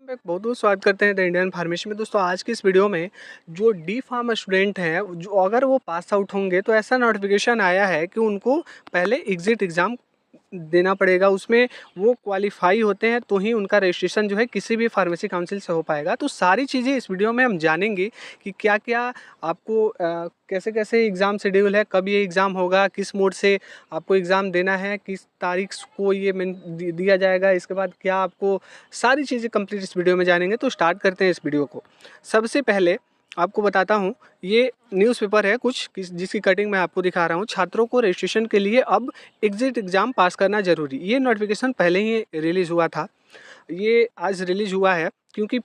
मैं बहुत बहुत स्वागत करते हैं द इंडियन फार्मेसी में। दोस्तों आज की इस वीडियो में जो डी फार्म स्टूडेंट हैं, जो अगर वो पास आउट होंगे तो ऐसा नोटिफिकेशन आया है कि उनको पहले एग्ज़िट एग्ज़ाम देना पड़ेगा। उसमें वो क्वालिफाई होते हैं तो ही उनका रजिस्ट्रेशन जो है किसी भी फार्मेसी काउंसिल से हो पाएगा। तो सारी चीज़ें इस वीडियो में हम जानेंगे कि क्या क्या आपको कैसे कैसे एग्ज़ाम शेड्यूल है, कब ये एग्ज़ाम होगा, किस मोड से आपको एग्ज़ाम देना है, किस तारीख को ये दिया जाएगा, इसके बाद क्या आपको सारी चीज़ें कंप्लीट इस वीडियो में जानेंगे। तो स्टार्ट करते हैं इस वीडियो को। सबसे पहले आपको बताता हूँ, ये न्यूज़पेपर है कुछ जिसकी कटिंग मैं आपको दिखा रहा हूँ। छात्रों को रजिस्ट्रेशन के लिए अब एग्ज़िट एग्ज़ाम पास करना ज़रूरी। ये नोटिफिकेशन पहले ही रिलीज़ हुआ था, ये आज रिलीज़ हुआ है क्योंकि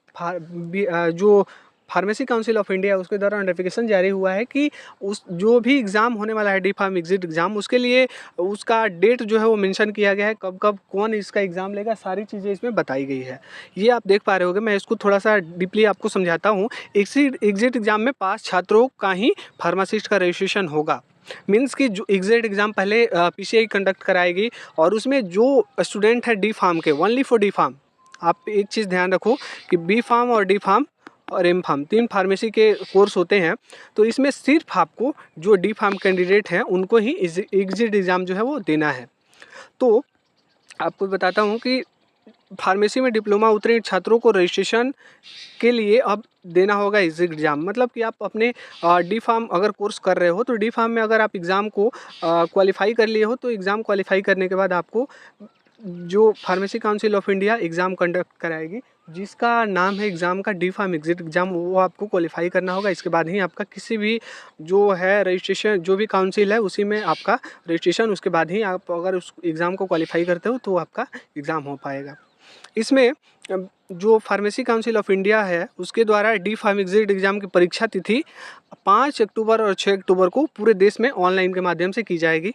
जो फार्मेसी काउंसिल ऑफ इंडिया उसके द्वारा नोटिफिकेशन जारी हुआ है कि उस जो भी एग्ज़ाम होने वाला है डी फार्म एग्ज़िट एग्ज़ाम, उसके लिए उसका डेट जो है वो मेंशन किया गया है, कब कब कौन इसका एग्ज़ाम लेगा, सारी चीज़ें इसमें बताई गई है। ये आप देख पा रहे होंगे, मैं इसको थोड़ा सा डीपली आपको समझाता हूँ। एग्ज़िट एग्ज़ाम में पास छात्रों का ही फार्मासिस्ट का रजिस्ट्रेशन होगा। मीन्स कि जो एग्ज़िट एग्ज़ाम पहले पीसीआई कंडक्ट कराएगी और उसमें जो स्टूडेंट है डी फार्म के, ओनली फॉर डी फार्म, आप एक चीज़ ध्यान रखो कि बी फार्म और डी फार्म और एम फार्म 3 फार्मेसी के कोर्स होते हैं। तो इसमें सिर्फ आपको जो डी फार्म कैंडिडेट हैं उनको ही एग्ज़िट एग्ज़ाम जो है वो देना है। तो आपको बताता हूँ कि फार्मेसी में डिप्लोमा उत्तीर्ण छात्रों को रजिस्ट्रेशन के लिए अब देना होगा एग्ज़िट एग्ज़ाम। मतलब कि आप अपने डी फार्म अगर कोर्स कर रहे हो तो डी फार्म में अगर आप एग्ज़ाम को क्वालिफाई कर लिए हो तो एग्ज़ाम क्वालिफाई करने के बाद आपको जो pharmacy council of India exam conduct कराएगी, जिसका नाम है एग्ज़ाम का डी फार्म एग्ज़िट एग्ज़ाम, वो आपको क्वालिफाई करना होगा। इसके बाद ही आपका किसी भी जो है रजिस्ट्रेशन, जो भी काउंसिल है उसी में आपका रजिस्ट्रेशन, उसके बाद ही आप अगर उस एग्ज़ाम को क्वालिफाई करते हो तो आपका एग्ज़ाम हो पाएगा। इसमें जो फार्मेसी काउंसिल ऑफ इंडिया है उसके द्वारा डी फार्म एग्ज़िट एग्ज़ाम की परीक्षा तिथि 5 अक्टूबर और 6 अक्टूबर को पूरे देश में ऑनलाइन के माध्यम से की जाएगी।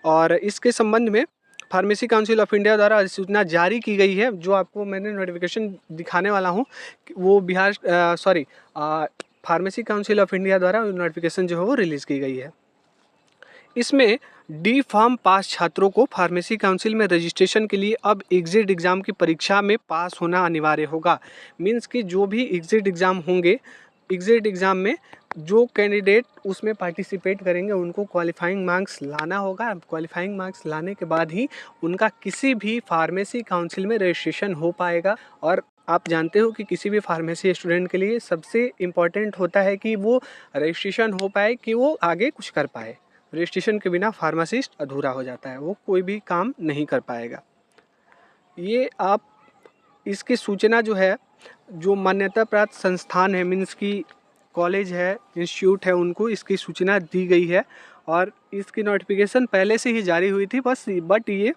और इसके संबंध में फार्मेसी काउंसिल ऑफ इंडिया द्वारा अधिसूचना जारी की गई है। जो आपको मैंने नोटिफिकेशन दिखाने वाला हूँ वो फार्मेसी काउंसिल ऑफ इंडिया द्वारा नोटिफिकेशन जो है वो रिलीज़ की गई है। इसमें डी फार्म पास छात्रों को फार्मेसी काउंसिल में रजिस्ट्रेशन के लिए अब एग्ज़िट एग्ज़ाम की परीक्षा में पास होना अनिवार्य होगा। मीन्स कि जो भी एग्ज़िट एग्ज़ाम होंगे, एग्ज़िट एग्ज़ाम में जो कैंडिडेट उसमें पार्टिसिपेट करेंगे उनको क्वालिफाइंग मार्क्स लाना होगा। क्वालिफाइंग मार्क्स लाने के बाद ही उनका किसी भी फार्मेसी काउंसिल में रजिस्ट्रेशन हो पाएगा। और आप जानते हो कि किसी भी फार्मेसी स्टूडेंट के लिए सबसे इम्पॉर्टेंट होता है कि वो रजिस्ट्रेशन हो पाए, कि वो आगे कुछ कर पाए। रजिस्ट्रेशन के बिना फार्मासिस्ट अधूरा हो जाता है, वो कोई भी काम नहीं कर पाएगा। ये आप इसकी सूचना जो है, जो मान्यता प्राप्त संस्थान है, मीन्स की कॉलेज है, इंस्टीट्यूट है, उनको इसकी सूचना दी गई है और इसकी नोटिफिकेशन पहले से ही जारी हुई थी बट ये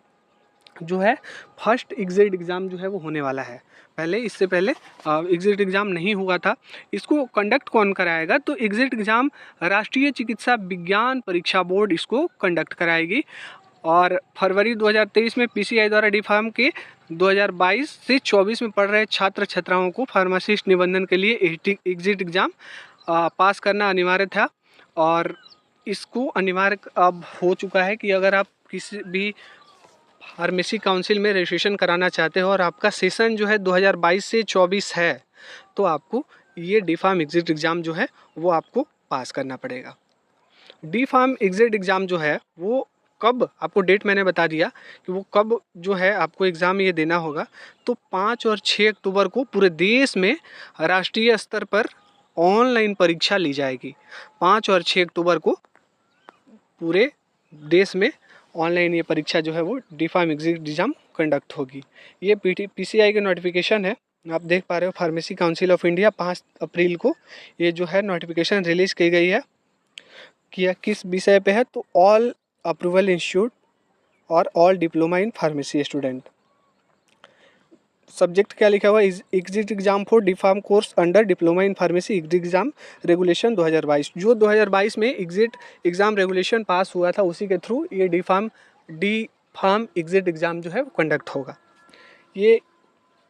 जो है फर्स्ट एग्ज़िट एग्ज़ाम जो है वो होने वाला है। पहले इससे पहले एग्ज़िट एग्ज़ाम नहीं हुआ था। इसको कंडक्ट कौन कराएगा? तो एग्ज़िट एग्ज़ाम राष्ट्रीय चिकित्सा विज्ञान परीक्षा बोर्ड इसको कंडक्ट कराएगी। और फरवरी 2023 में पीसीआई द्वारा डी फार्म के 2022 से 24 में पढ़ रहे छात्र छात्राओं को फार्मासिस्ट निबंधन के लिए एग्ज़िट एग्ज़ाम पास करना अनिवार्य था। और इसको अनिवार्य अब हो चुका है कि अगर आप किसी भी फार्मेसी काउंसिल में रजिस्ट्रेशन कराना चाहते हो और आपका सेशन जो है 2022 से 24 है, तो आपको ये डी फार्म एग्ज़िट एग्ज़ाम जो है वो आपको पास करना पड़ेगा। डी फार्म एग्ज़िट एग्ज़ाम जो है वो कब, आपको डेट मैंने बता दिया कि वो कब जो है आपको एग्ज़ाम ये देना होगा। तो 5 और 6 अक्टूबर को पूरे देश में राष्ट्रीय स्तर पर ऑनलाइन परीक्षा ली जाएगी। 5 और 6 अक्टूबर को पूरे देश में ऑनलाइन ये परीक्षा जो है वो D pharm exit exam conduct होगी। ये पीसीआई के नोटिफिकेशन है, आप देख पा रहे हो। फार्मेसी काउंसिल ऑफ इंडिया 5 अप्रैल को ये जो है नोटिफिकेशन रिलीज़ की गई है। कि किस विषय पे है? तो ऑल अप्रूवल इंस्टीट्यूट और all diploma in pharmacy student. Subject क्या लिखा हुआ है? Exit exam for D pharm course under diploma in pharmacy exit exam regulation 2022। जो 2022 में एग्ज़िट एग्ज़ाम रेगुलेशन पास हुआ था उसी के थ्रू ये डी फार्म एग्ज़िट एग्ज़ाम जो है वो कंडक्ट होगा। ये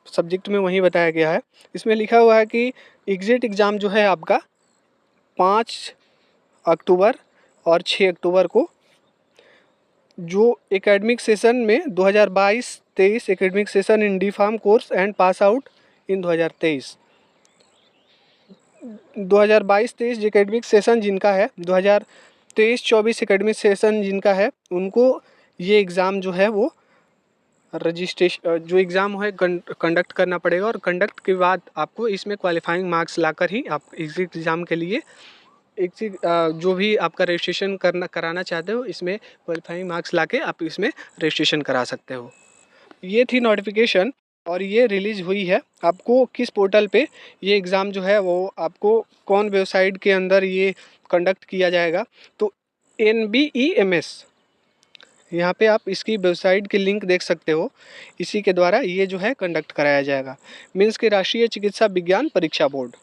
सब्जेक्ट में वहीं बताया गया है। इसमें लिखा हुआ है कि एग्ज़िट एग्ज़ाम जो है आपका 5 अक्टूबर और 6 अक्टूबर को जो एकेडमिक सेशन में 2022-23 academic session in D pharm course and pass out in 2022-23 academic session जिनका है, 2023-24 एकेडमिक सेशन जिनका है, उनको ये एग्ज़ाम जो है वो रजिस्ट्रेशन जो एग्ज़ाम है कंडक्ट करना पड़ेगा, और कंडक्ट के बाद आपको इसमें क्वालिफाइंग मार्क्स लाकर ही आप एग्ज़िट एग्ज़ाम के लिए जो भी आपका रजिस्ट्रेशन कराना चाहते हो, इसमें क्वालिफाइंग मार्क्स लाके आप इसमें रजिस्ट्रेशन करा सकते हो। ये थी नोटिफिकेशन, और ये रिलीज़ हुई है। आपको किस पोर्टल पे ये एग्ज़ाम जो है वो आपको कौन वेबसाइट के अंदर ये कंडक्ट किया जाएगा, तो NBEMS, यहाँ पे आप इसकी वेबसाइट की लिंक देख सकते हो। इसी के द्वारा ये जो है कंडक्ट कराया जाएगा। मीन्स के राष्ट्रीय चिकित्सा विज्ञान परीक्षा बोर्ड,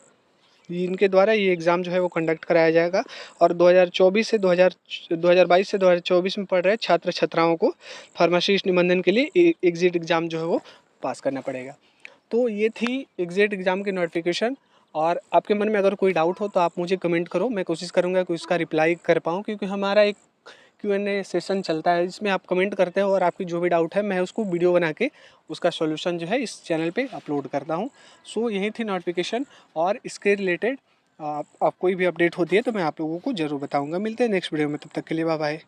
इनके द्वारा ये एग्ज़ाम जो है वो कंडक्ट कराया जाएगा। और 2022 से 2024 में पढ़ रहे छात्र छात्राओं को फार्मासिस्ट निबंधन के लिए एग्ज़िट एग्ज़ाम जो है वो पास करना पड़ेगा। तो ये थी एग्ज़िट एग्ज़ाम की नोटिफिकेशन। और आपके मन में अगर कोई डाउट हो तो आप मुझे कमेंट करो, मैं कोशिश करूँगा कि उसका रिप्लाई कर पाऊँ, क्योंकि हमारा एक Q&A सेशन चलता है जिसमें आप कमेंट करते हो, और आपकी जो भी डाउट है मैं उसको वीडियो बना के उसका सॉल्यूशन जो है इस चैनल पे अपलोड करता हूँ। सो यही थी नोटिफिकेशन, और इसके रिलेटेड आप कोई भी अपडेट होती है तो मैं आप लोगों को ज़रूर बताऊँगा। मिलते हैं नेक्स्ट वीडियो में, तब तक के लिए बाय बाय।